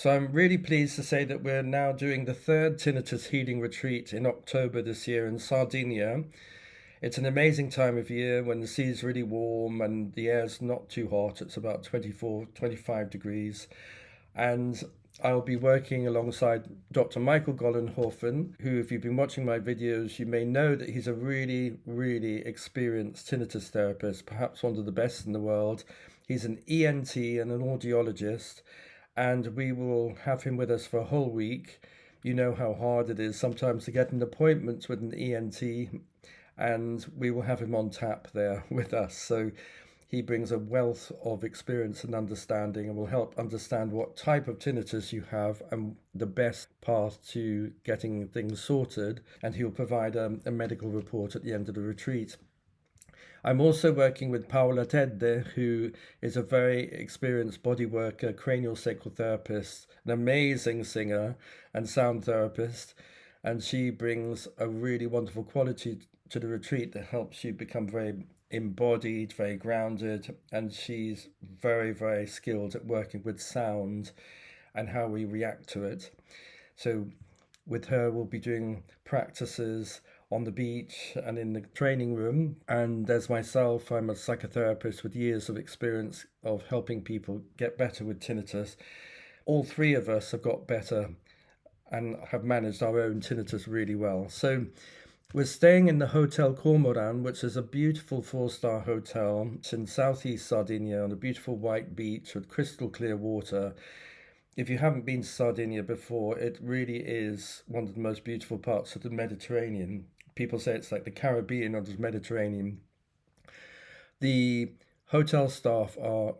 So I'm really pleased to say that we're now doing the third Tinnitus Healing Retreat in October this year in Sardinia. It's an amazing time of year when the sea is really warm and the air's not too hot. It's about 24, 25 degrees. And I'll be working alongside Dr. Michael Gollenhofen, who, if you've been watching my videos, you may know that he's a really, really experienced tinnitus therapist, perhaps one of the best in the world. He's an ENT and an audiologist, and we will have him with us for a whole week. You know how hard it is sometimes to get an appointment with an ENT, and we will have him on tap there with us. So he brings a wealth of experience and understanding and will help understand what type of tinnitus you have and the best path to getting things sorted. And he'll provide a medical report at the end of the retreat. I'm also working with Paola Tedde, who is a very experienced body worker, cranial sacral therapist, an amazing singer and sound therapist. And she brings a really wonderful quality to the retreat that helps you become very embodied, very grounded. And she's very, very skilled at working with sound and how we react to it. So with her, we'll be doing practices on the beach and in the training room. And there's myself, I'm a psychotherapist with years of experience of helping people get better with tinnitus. All three of us have got better and have managed our own tinnitus really well. So we're staying in the Hotel Cormoran, which is a beautiful 4-star hotel. It's in southeast Sardinia on a beautiful white beach with crystal clear water. If you haven't been to Sardinia before, it really is one of the most beautiful parts of the Mediterranean. People say it's like the Caribbean of the Mediterranean. The hotel staff are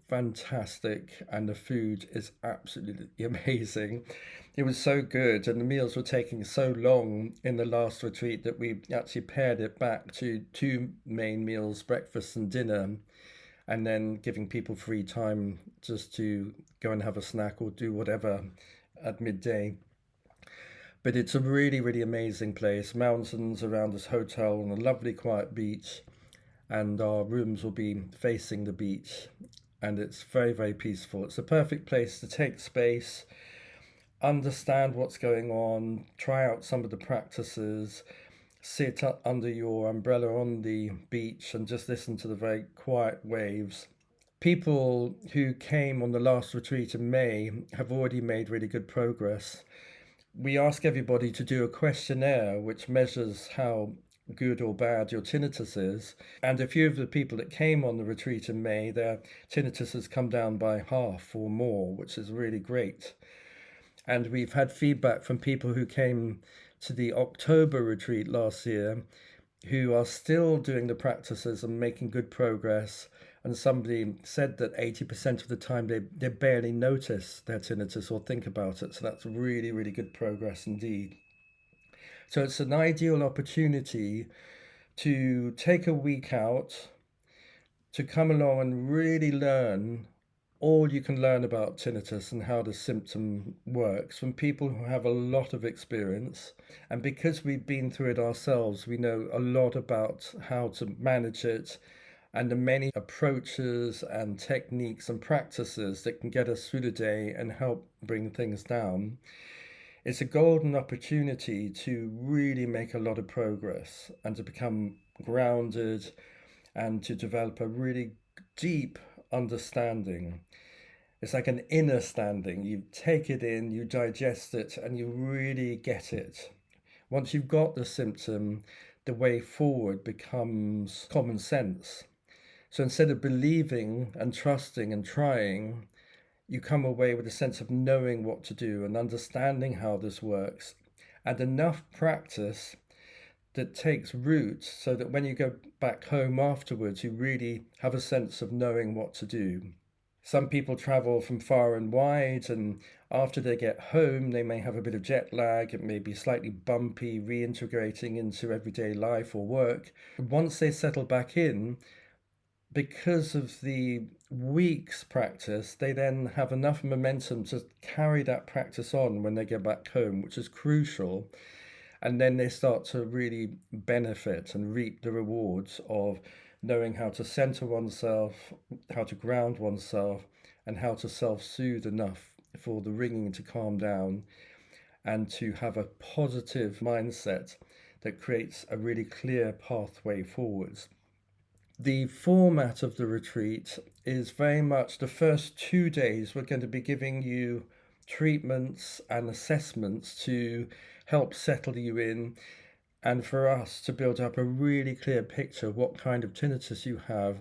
fantastic and the food is absolutely amazing. It was so good and the meals were taking so long in the last retreat that we actually pared it back to 2 main meals, breakfast and dinner, and then giving people free time just to go and have a snack or do whatever at midday. But it's a really, really amazing place. Mountains around this hotel and a lovely quiet beach. And our rooms will be facing the beach. And it's very, very peaceful. It's a perfect place to take space, understand what's going on, try out some of the practices, sit under your umbrella on the beach and just listen to the very quiet waves. People who came on the last retreat in May have already made really good progress. We ask everybody to do a questionnaire which measures how good or bad your tinnitus is. And a few of the people that came on the retreat in May, their tinnitus has come down by half or more, which is really great. And we've had feedback from people who came to the October retreat last year who are still doing the practices and making good progress. And somebody said that 80% of the time they barely notice their tinnitus or think about it. So that's really, really good progress indeed. So it's an ideal opportunity to take a week out, to come along and really learn all you can learn about tinnitus and how the symptom works from people who have a lot of experience. And because we've been through it ourselves, we know a lot about how to manage it and the many approaches and techniques and practices that can get us through the day and help bring things down. It's a golden opportunity to really make a lot of progress and to become grounded and to develop a really deep understanding. It's like an inner standing. You take it in, you digest it, and you really get it. Once you've got the symptom, the way forward becomes common sense. So instead of believing and trusting and trying, you come away with a sense of knowing what to do and understanding how this works, and enough practice that takes root so that when you go back home afterwards, you really have a sense of knowing what to do. Some people travel from far and wide, and after they get home, they may have a bit of jet lag. It may be slightly bumpy, reintegrating into everyday life or work. Once they settle back in, because of the week's practice, they then have enough momentum to carry that practice on when they get back home, which is crucial. And then they start to really benefit and reap the rewards of knowing how to center oneself, how to ground oneself, and how to self-soothe enough for the ringing to calm down and to have a positive mindset that creates a really clear pathway forwards. The format of the retreat is very much the first 2 days we're going to be giving you treatments and assessments to help settle you in, and for us to build up a really clear picture of what kind of tinnitus you have,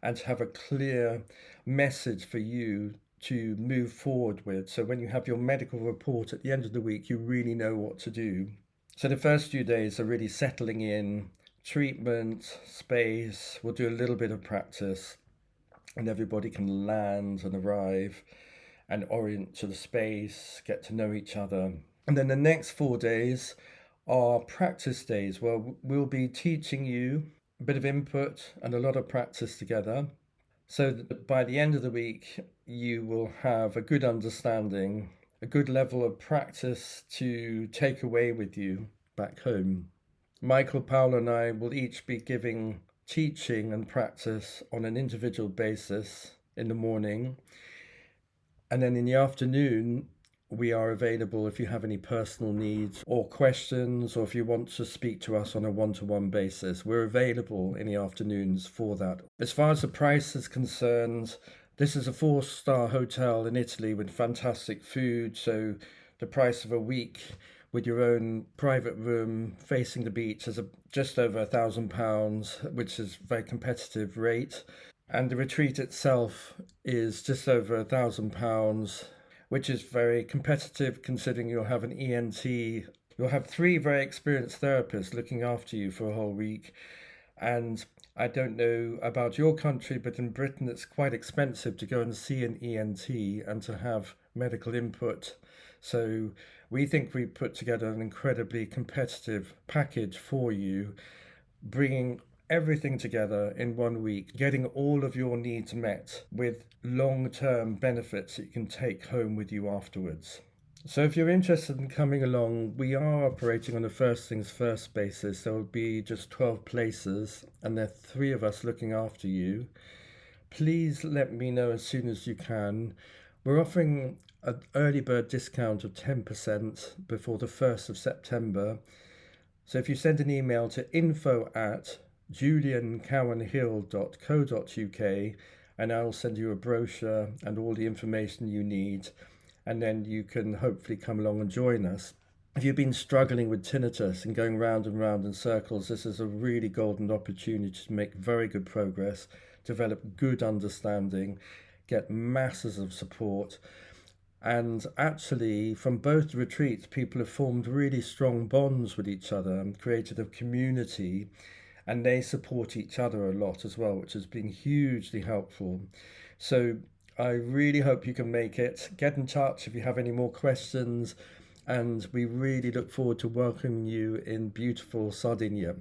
and to have a clear message for you to move forward with. So when you have your medical report at the end of the week, you really know what to do. So the first few days are really settling in, treatment, space. We'll do a little bit of practice, and everybody can land and arrive and orient to the space, get to know each other. And then the next 4 days are practice days where we'll be teaching you a bit of input and a lot of practice together, so that by the end of the week you will have a good understanding, a good level of practice to take away with you back home. Michael, Paolo, and I will each be giving teaching and practice on an individual basis in the morning. And then in the afternoon, we are available if you have any personal needs or questions, or if you want to speak to us on a one-to-one basis. We're available in the afternoons for that. As far as the price is concerned, this is a 4-star hotel in Italy with fantastic food. So the price of a week with your own private room facing the beach is just over £1,000, which is a very competitive rate. And the retreat itself is just over £1,000, which is very competitive considering you'll have an ENT. You'll have 3 very experienced therapists looking after you for a whole week. And I don't know about your country, but in Britain it's quite expensive to go and see an ENT and to have medical input. So we think we put together an incredibly competitive package for you, bringing everything together in 1 week, getting all of your needs met with long-term benefits that you can take home with you afterwards. So if you're interested in coming along, we are operating on a first things first basis. There will be just 12 places, and there are 3 of us looking after you. Please let me know as soon as you can. We're offering an early bird discount of 10% before the 1st of September. So if you send an email to info@juliancowanhill.co.uk, and I'll send you a brochure and all the information you need, and then you can hopefully come along and join us. If you've been struggling with tinnitus and going round and round in circles, this is a really golden opportunity to make very good progress, develop good understanding, get masses of support. And actually, from both retreats, people have formed really strong bonds with each other and created a community, and they support each other a lot as well, which has been hugely helpful. So I really hope you can make it. Get in touch if you have any more questions, and we really look forward to welcoming you in beautiful Sardinia.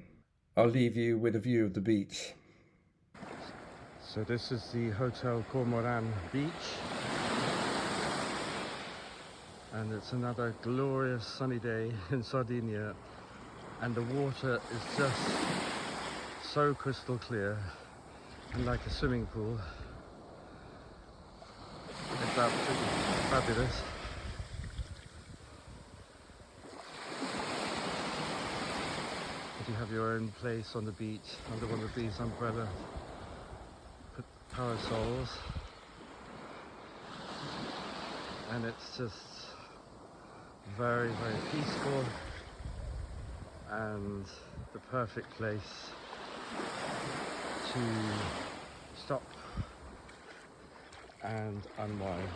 I'll leave you with a view of the beach. So this is the Hotel Cormoran Beach, and it's another glorious sunny day in Sardinia, and the water is just so crystal clear and like a swimming pool. It's absolutely fabulous. If you have your own place on the beach under one of these umbrella parasols, and it's just very, very peaceful and the perfect place to stop and unwind.